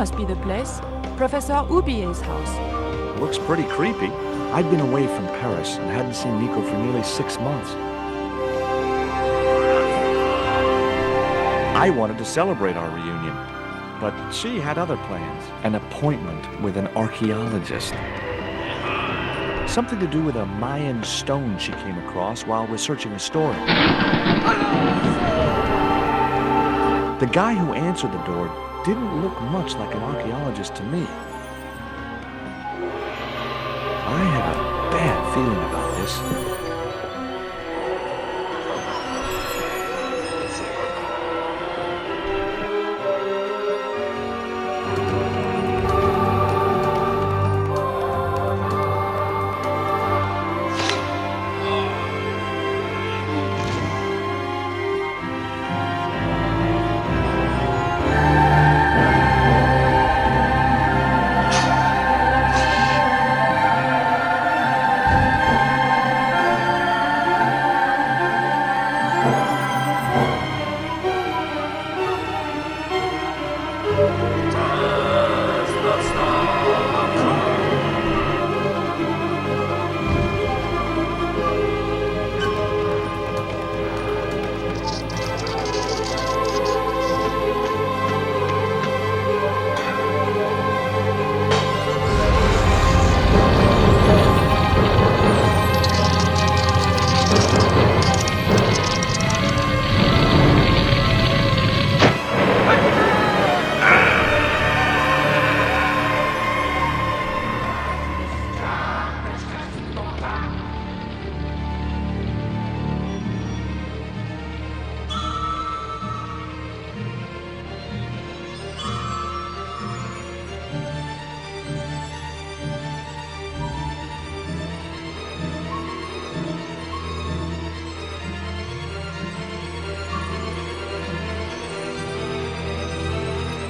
must be the place. Professor Ubie's house. Looks pretty creepy. I'd been away from Paris and hadn't seen Nico for nearly 6 months. I wanted to celebrate our reunion, but she had other plans. An appointment with an archaeologist. Something to do with a Mayan stone she came across while researching a story. The guy who answered the door didn't look much like an archaeologist to me. I had a bad feeling about this.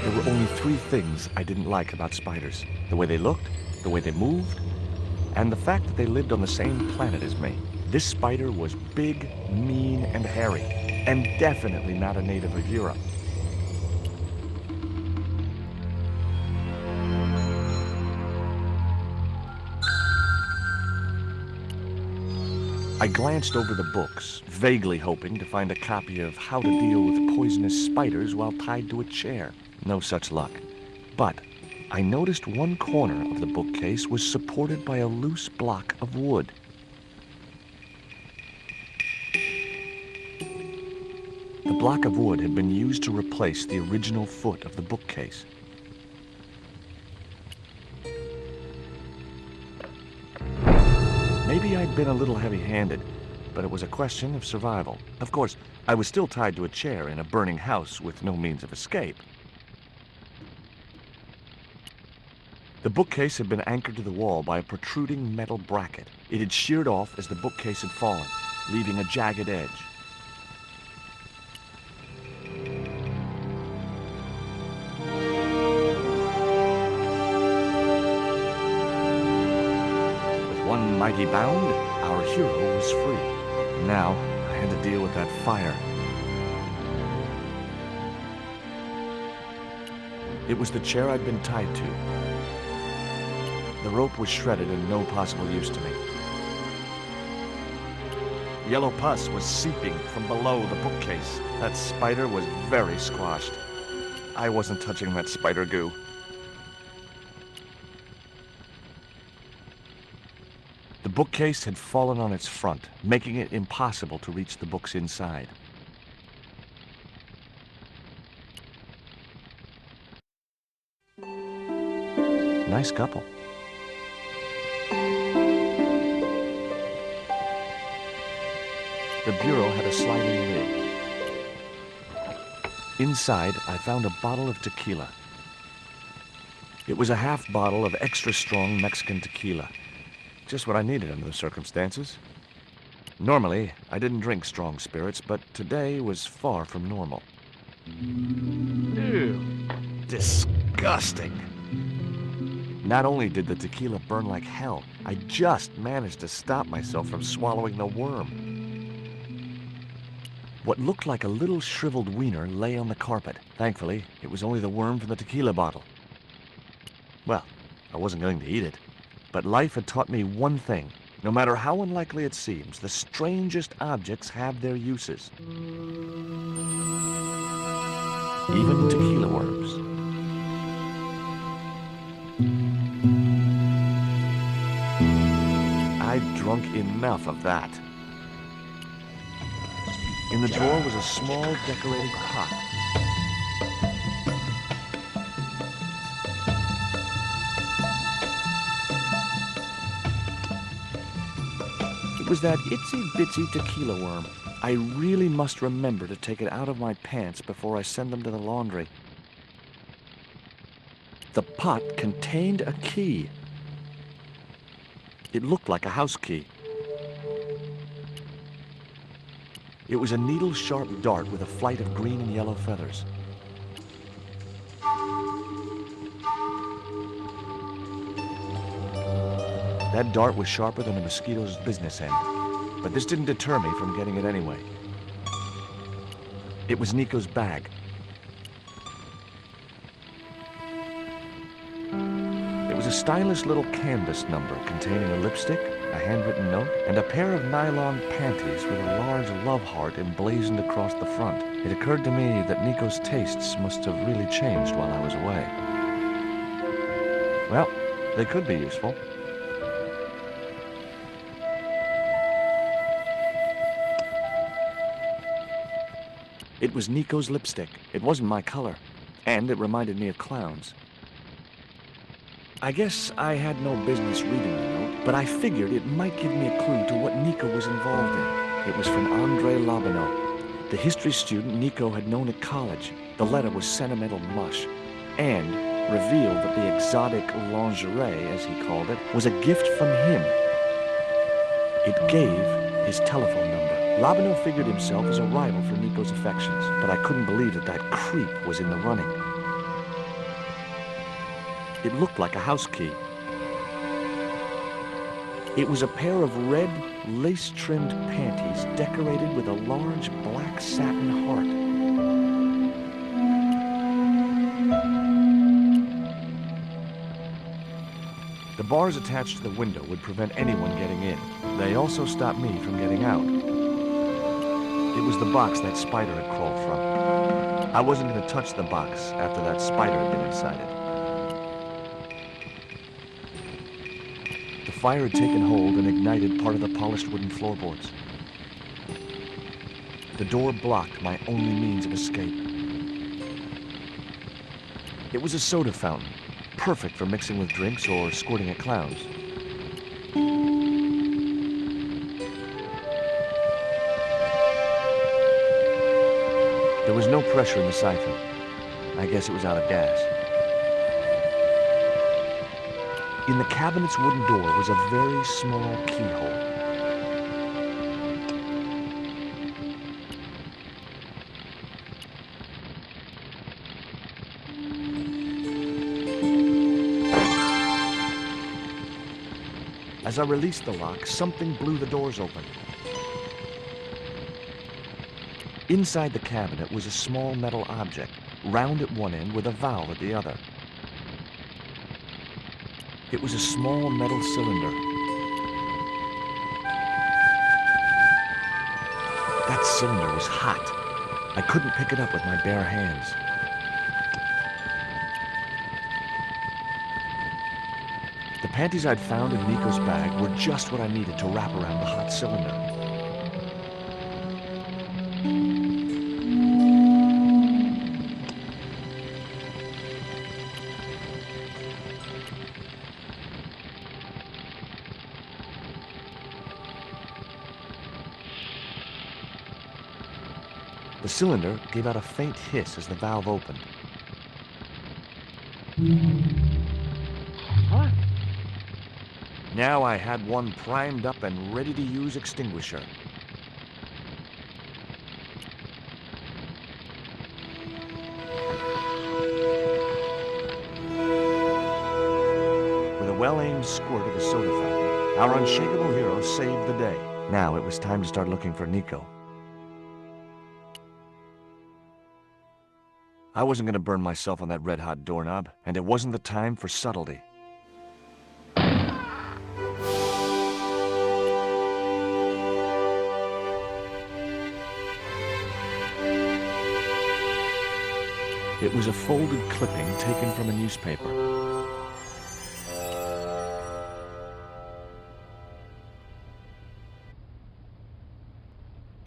There were only 3 things I didn't like about spiders. The way they looked, the way they moved, and the fact that they lived on the same planet as me. This spider was big, mean, and hairy, and definitely not a native of Europe. I glanced over the books, vaguely hoping to find a copy of How to Deal with Poisonous Spiders While Tied to a Chair. No such luck. But I noticed one corner of the bookcase was supported by a loose block of wood. The block of wood had been used to replace the original foot of the bookcase. Maybe I'd been a little heavy-handed, but it was a question of survival. Of course, I was still tied to a chair in a burning house with no means of escape. The bookcase had been anchored to the wall by a protruding metal bracket. It had sheared off as the bookcase had fallen, leaving a jagged edge. With one mighty bound, our hero was free. Now, I had to deal with that fire. It was the chair I'd been tied to. The rope was shredded and no possible use to me. Yellow pus was seeping from below the bookcase. That spider was very squashed. I wasn't touching that spider goo. The bookcase had fallen on its front, making it impossible to reach the books inside. Nice couple. The bureau had a sliding lid. Inside, I found a bottle of tequila. It was a half bottle of extra strong Mexican tequila. Just what I needed under the circumstances. Normally, I didn't drink strong spirits, but today was far from normal. Ew. Disgusting. Not only did the tequila burn like hell, I just managed to stop myself from swallowing the worm. What looked like a little shriveled wiener lay on the carpet. Thankfully, it was only the worm from the tequila bottle. Well, I wasn't going to eat it, but life had taught me one thing. No matter how unlikely it seems, the strangest objects have their uses. Even tequila worms. I'd drunk enough of that. In the drawer was a small decorated pot. It was that itsy-bitsy tequila worm. I really must remember to take it out of my pants before I send them to the laundry. The pot contained a key. It looked like a house key. It was a needle-sharp dart with a flight of green and yellow feathers. That dart was sharper than a mosquito's business end, but this didn't deter me from getting it anyway. It was Nico's bag. It was a stylish little canvas number containing a lipstick, a handwritten note, and a pair of nylon panties with a large love heart emblazoned across the front. It occurred to me that Nico's tastes must have really changed while I was away. Well, they could be useful. It was Nico's lipstick. It wasn't my color, and it reminded me of clowns. I guess I had no business reading the note, but I figured it might give me a clue to what Nico was involved in. It was from Andre Lobineau, the history student Nico had known at college. The letter was sentimental mush, and revealed that the exotic lingerie, as he called it, was a gift from him. It gave his telephone number. Lobineau figured himself as a rival for Nico's affections, but I couldn't believe that that creep was in the running. It looked like a house key. It was a pair of red, lace-trimmed panties decorated with a large black satin heart. The bars attached to the window would prevent anyone getting in. They also stopped me from getting out. It was the box that spider had crawled from. I wasn't going to touch the box after that spider had been inside it. The fire had taken hold and ignited part of the polished wooden floorboards. The door blocked my only means of escape. It was a soda fountain, perfect for mixing with drinks or squirting at clowns. There was no pressure in the siphon. I guess it was out of gas. In the cabinet's wooden door was a very small keyhole. As I released the lock, something blew the doors open. Inside the cabinet was a small metal object, round at one end with a valve at the other. It was a small metal cylinder. That cylinder was hot. I couldn't pick it up with my bare hands. The panties I'd found in Nico's bag were just what I needed to wrap around the hot cylinder. The cylinder gave out a faint hiss as the valve opened. What? Now I had one primed up and ready to use extinguisher. With a well-aimed squirt of the soda fountain, our unshakable hero saved the day. Now it was time to start looking for Nico. I wasn't gonna burn myself on that red-hot doorknob, and it wasn't the time for subtlety. It was a folded clipping taken from a newspaper.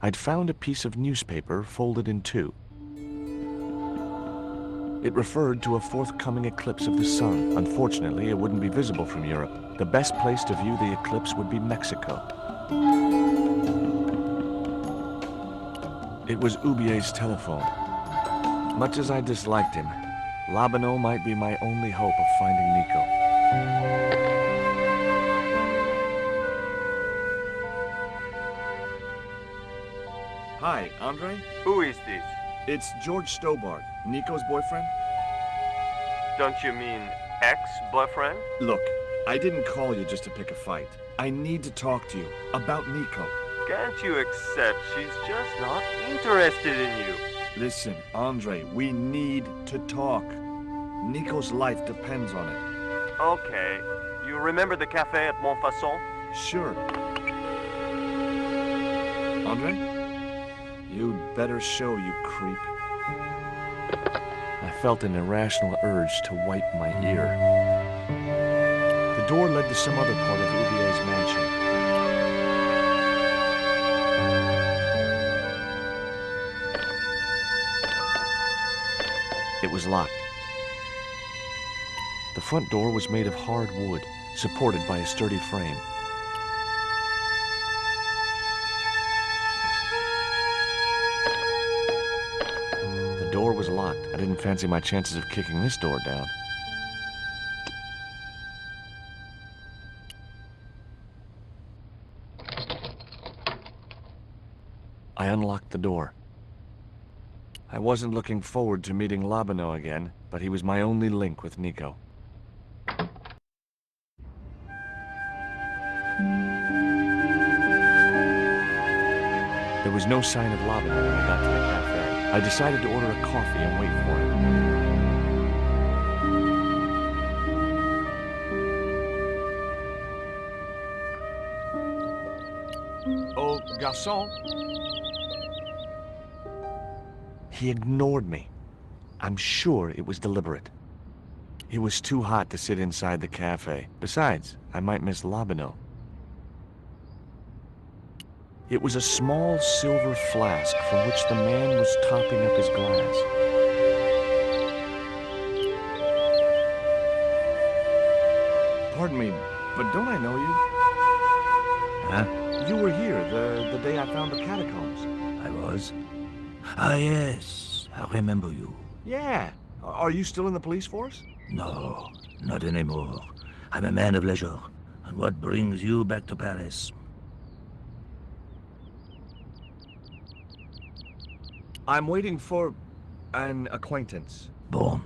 I'd found a piece of newspaper folded in two. It referred to a forthcoming eclipse of the sun. Unfortunately, it wouldn't be visible from Europe. The best place to view the eclipse would be Mexico. It was Ubie's telephone. Much as I disliked him, Labano might be my only hope of finding Nico. Hi, Andre? Who is this? It's George Stobart, Nico's boyfriend. Don't you mean ex-boyfriend? Look, I didn't call you just to pick a fight. I need to talk to you about Nico. Can't you accept she's just not interested in you? Listen, Andre, we need to talk. Nico's life depends on it. Okay. You remember the cafe at Montfaucon? Sure. Andre? You'd better show, you creep. I felt an irrational urge to wipe my ear. The door led to some other part of Ubie's mansion. It was locked. The front door was made of hard wood, supported by a sturdy frame. The door was locked. I didn't fancy my chances of kicking this door down. I unlocked the door. I wasn't looking forward to meeting Labano again, but he was my only link with Nico. There was no sign of Labano when I got to the cafe. I decided to order a coffee and wait for him. Oh, garçon. He ignored me. I'm sure it was deliberate. It was too hot to sit inside the cafe. Besides, I might miss Labano. It was a small silver flask from which the man was topping up his glass. Pardon me, but don't I know you? Huh? You were here the day I found the catacombs. I was? Ah, yes. I remember you. Yeah. Are you still in the police force? No, not anymore. I'm a man of leisure. And what brings you back to Paris? I'm waiting for an acquaintance. Bon.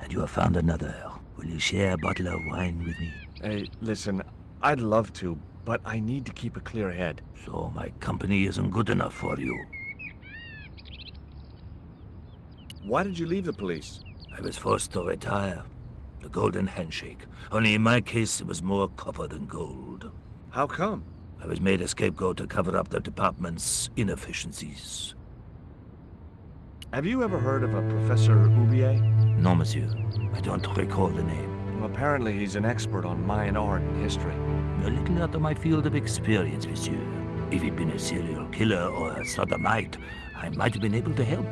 And you have found another. Will you share a bottle of wine with me? Hey, listen, I'd love to, but I need to keep a clear head. So my company isn't good enough for you. Why did you leave the police? I was forced to retire. The golden handshake. Only in my case, it was more copper than gold. How come? I was made a scapegoat to cover up the department's inefficiencies. Have you ever heard of a Professor Ubie? No, monsieur. I don't recall the name. Well, apparently he's an expert on Mayan art and history. A little out of my field of experience, monsieur. If he'd been a serial killer or a sodomite, I might have been able to help.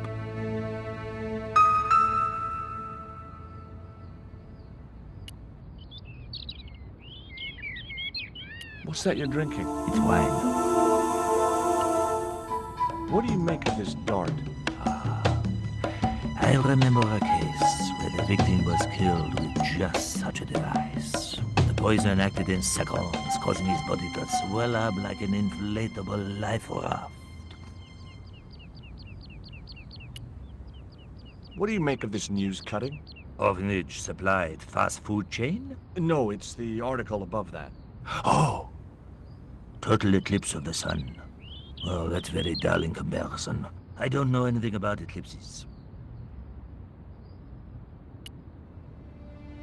What's that you're drinking? It's wine. What do you make of this dart? I remember a case where the victim was killed with just such a device. The poison acted in seconds, causing his body to swell up like an inflatable life raft. What do you make of this news cutting? Orphanage supplied fast food chain? No, it's the article above that. Oh! Total eclipse of the sun. Well, that's very dull in comparison. I don't know anything about eclipses.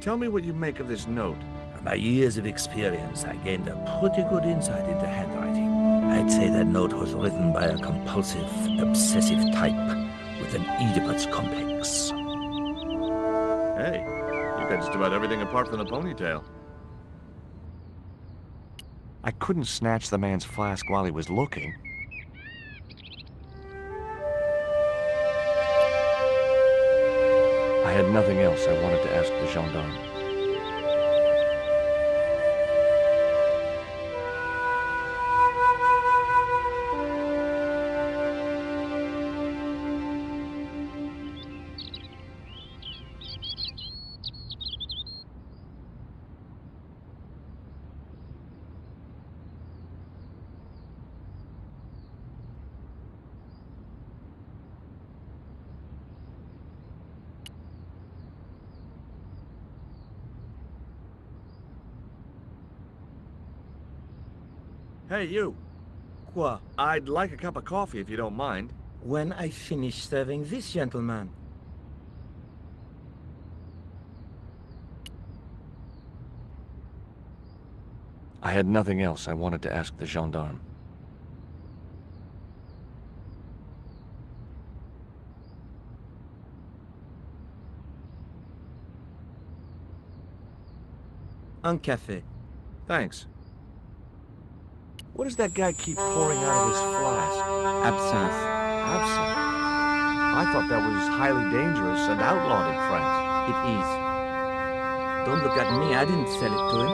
Tell me what you make of this note. From my years of experience, I gained a pretty good insight into handwriting. I'd say that note was written by a compulsive, obsessive type with an Oedipus complex. Hey, you got just about everything apart from the ponytail. I couldn't snatch the man's flask while he was looking. I had nothing else I wanted to ask the gendarme. Hey, you. Quoi? I'd like a cup of coffee if you don't mind. When I finish serving this gentleman. I had nothing else I wanted to ask the gendarme. Un café. Thanks. What does that guy keep pouring out of his flask? Absinthe. Absinthe? I thought that was highly dangerous and outlawed in France. It is. Don't look at me, I didn't sell it to him.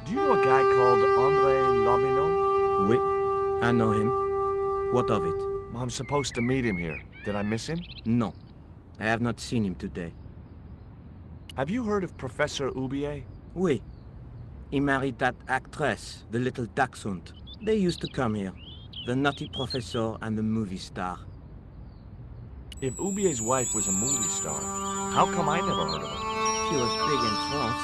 Do you know a guy called Andre Lobineau? Oui, I know him. What of it? I'm supposed to meet him here. Did I miss him? No, I have not seen him today. Have you heard of Professor Ubie? Oui. He married that actress, the little dachshund. They used to come here. The nutty professor and the movie star. If Ubie's wife was a movie star, how come I never heard of her? She was big in France.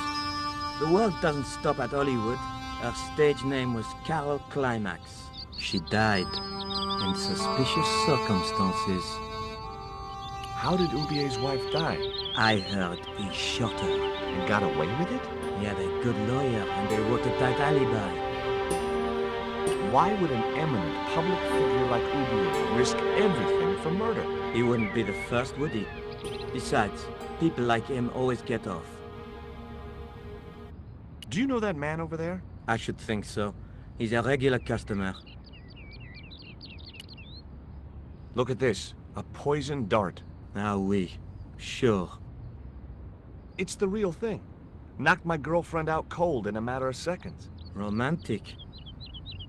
The world doesn't stop at Hollywood. Her stage name was Carol Climax. She died in suspicious circumstances. How did Ubie's wife die? I heard he shot her. And got away with it? He had a good lawyer and a watertight alibi. Why would an eminent public figure like Ubie risk everything for murder? He wouldn't be the first, would he? Besides, people like him always get off. Do you know that man over there? I should think so. He's a regular customer. Look at this. A poison dart. Ah oui, sure. It's the real thing. Knocked my girlfriend out cold in a matter of seconds. Romantic.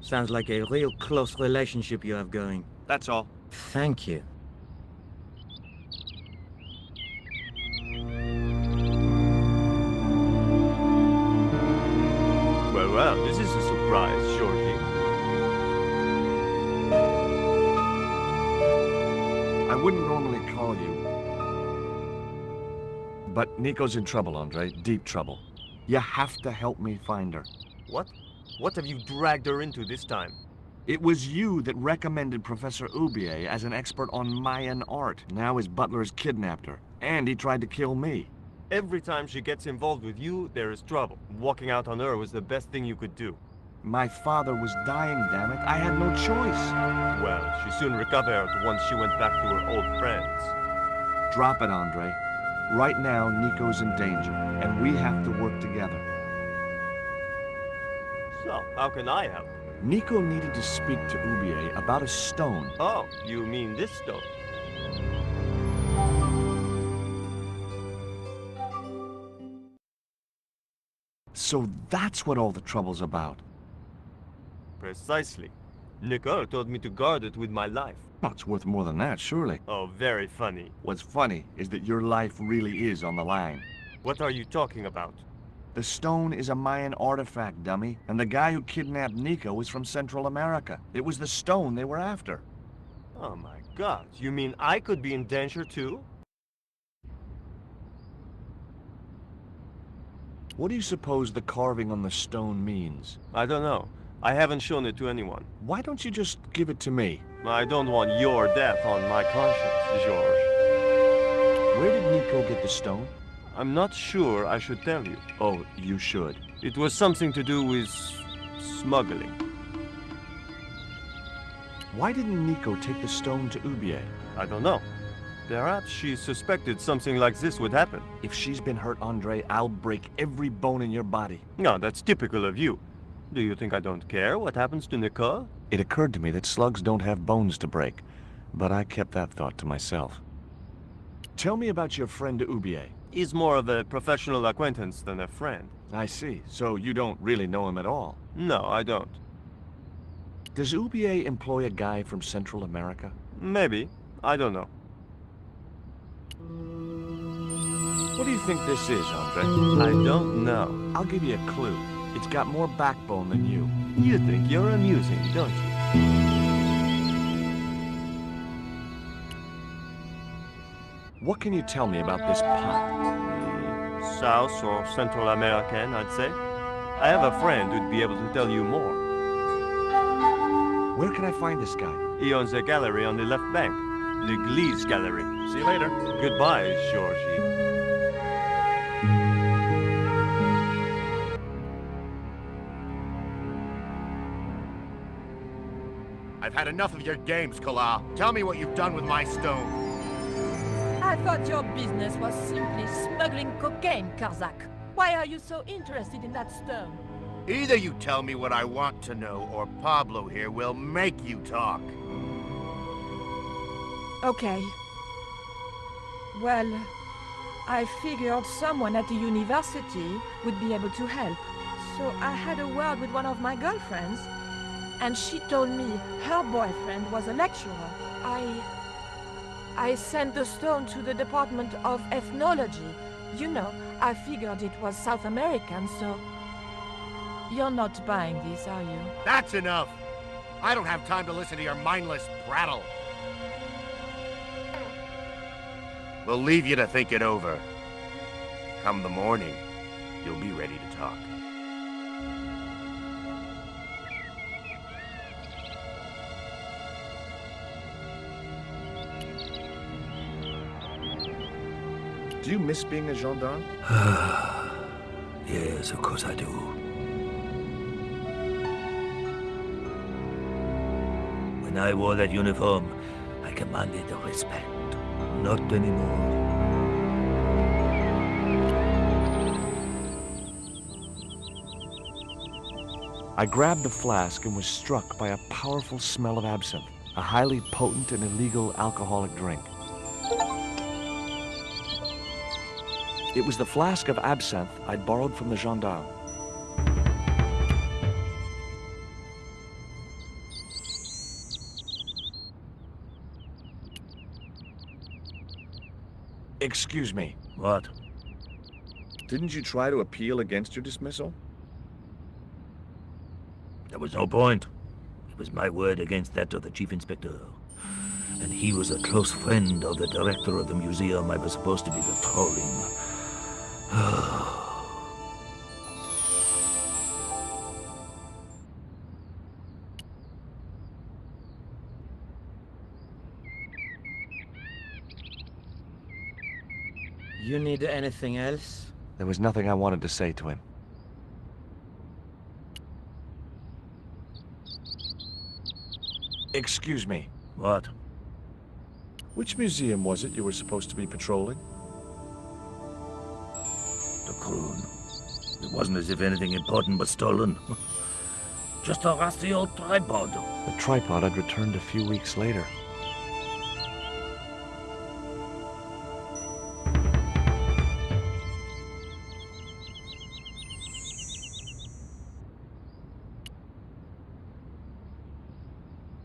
Sounds like a real close relationship you have going. That's all. Thank you. Well, this is a surprise, Georgie. I wouldn't normally call you. But Nico's in trouble, Andre. Deep trouble. You have to help me find her. What? What have you dragged her into this time? It was you that recommended Professor Ubie as an expert on Mayan art. Now his butler has kidnapped her. And he tried to kill me. Every time she gets involved with you, there is trouble. Walking out on her was the best thing you could do. My father was dying, damn it. I had no choice. Well, she soon recovered once she went back to her old friends. Drop it, Andre. Right now, Nico's in danger, and we have to work together. So, how can I help? Nico needed to speak to Ubie about a stone. Oh, you mean this stone? So that's what all the trouble's about. Precisely. Nicole told me to guard it with my life. Well, it's worth more than that, surely. Oh, very funny. What's funny is that your life really is on the line. What are you talking about? The stone is a Mayan artifact, dummy, and the guy who kidnapped Nico was from Central America. It was the stone they were after. Oh my god, you mean I could be in danger too? What do you suppose the carving on the stone means? I don't know. I haven't shown it to anyone. Why don't you just give it to me? I don't want your death on my conscience, George. Where did Nico get the stone? I'm not sure I should tell you. Oh, you should. It was something to do with smuggling. Why didn't Nico take the stone to Ubie? I don't know. Perhaps she suspected something like this would happen. If she's been hurt, Andre, I'll break every bone in your body. No, that's typical of you. Do you think I don't care what happens to Nicole? It occurred to me that slugs don't have bones to break, but I kept that thought to myself. Tell me about your friend Ubie. He's more of a professional acquaintance than a friend. I see. So you don't really know him at all? No, I don't. Does Ubie employ a guy from Central America? Maybe. I don't know. What do you think this is, Andre? I don't know. I'll give you a clue. It's got more backbone than you. You think you're amusing, don't you? What can you tell me about this pot? South or Central American, I'd say. I have a friend who'd be able to tell you more. Where can I find this guy? He owns a gallery on the left bank. The Gliese Gallery. See you later. Goodbye, Georgie. I've had enough of your games, Kala. Tell me what you've done with my stone. I thought your business was simply smuggling cocaine, Karzak. Why are you so interested in that stone? Either you tell me what I want to know, or Pablo here will make you talk. Okay. Well, I figured someone at the university would be able to help. So I had a word with one of my girlfriends, and she told me her boyfriend was a lecturer. I sent the stone to the Department of Ethnology. You know, I figured it was South American, so... You're not buying this, are you? That's enough! I don't have time to listen to your mindless prattle. We'll leave you to think it over. Come the morning, you'll be ready to talk. Do you miss being a gendarme? Yes, of course I do. When I wore that uniform, I commanded respect. Not anymore. I grabbed the flask and was struck by a powerful smell of absinthe, a highly potent and illegal alcoholic drink. It was the flask of absinthe I'd borrowed from the gendarme. Excuse me. What? Didn't you try to appeal against your dismissal? There was no point. It was my word against that of the chief inspector. And he was a close friend of the director of the museum I was supposed to be patrolling. You need anything else? There was nothing I wanted to say to him. Excuse me. What? Which museum was it you were supposed to be patrolling? The croon. It wasn't as if anything important was stolen. Just a rusty old tripod. The tripod I'd returned a few weeks later.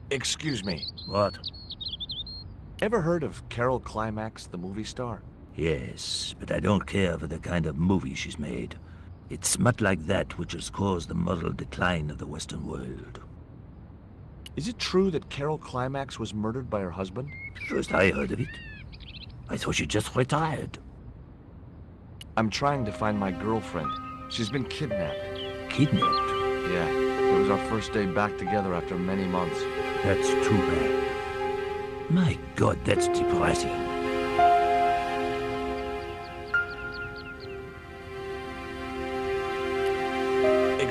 Excuse me. What? Ever heard of Carol Climax, the movie star? Yes, but I don't care for the kind of movie she's made. It's smut like that which has caused the moral decline of the Western world. Is it true that Carol Climax was murdered by her husband? First I heard of it. I thought she just retired. I'm trying to find my girlfriend. She's been kidnapped. Kidnapped? Yeah, it was our first day back together after many months. That's too bad. My God, that's depressing.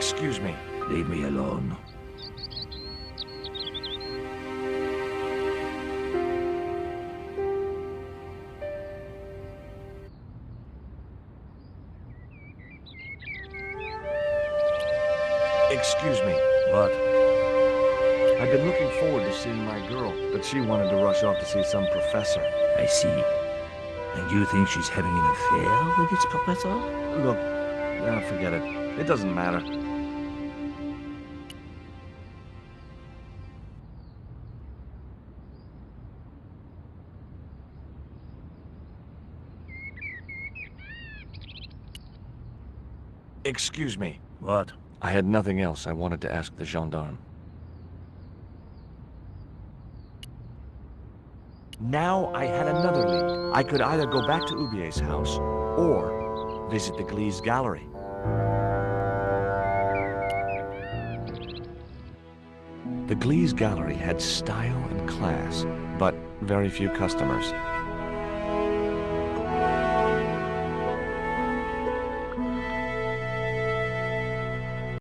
Excuse me. Leave me alone. Excuse me. What? I've been looking forward to seeing my girl, but she wanted to rush off to see some professor. I see. And you think she's having an affair with this professor? Look, forget it. It doesn't matter. Excuse me. What? I had nothing else I wanted to ask the gendarme. Now I had another lead. I could either go back to Ubie's house or visit the Glee's gallery. The Glee's gallery had style and class, but very few customers.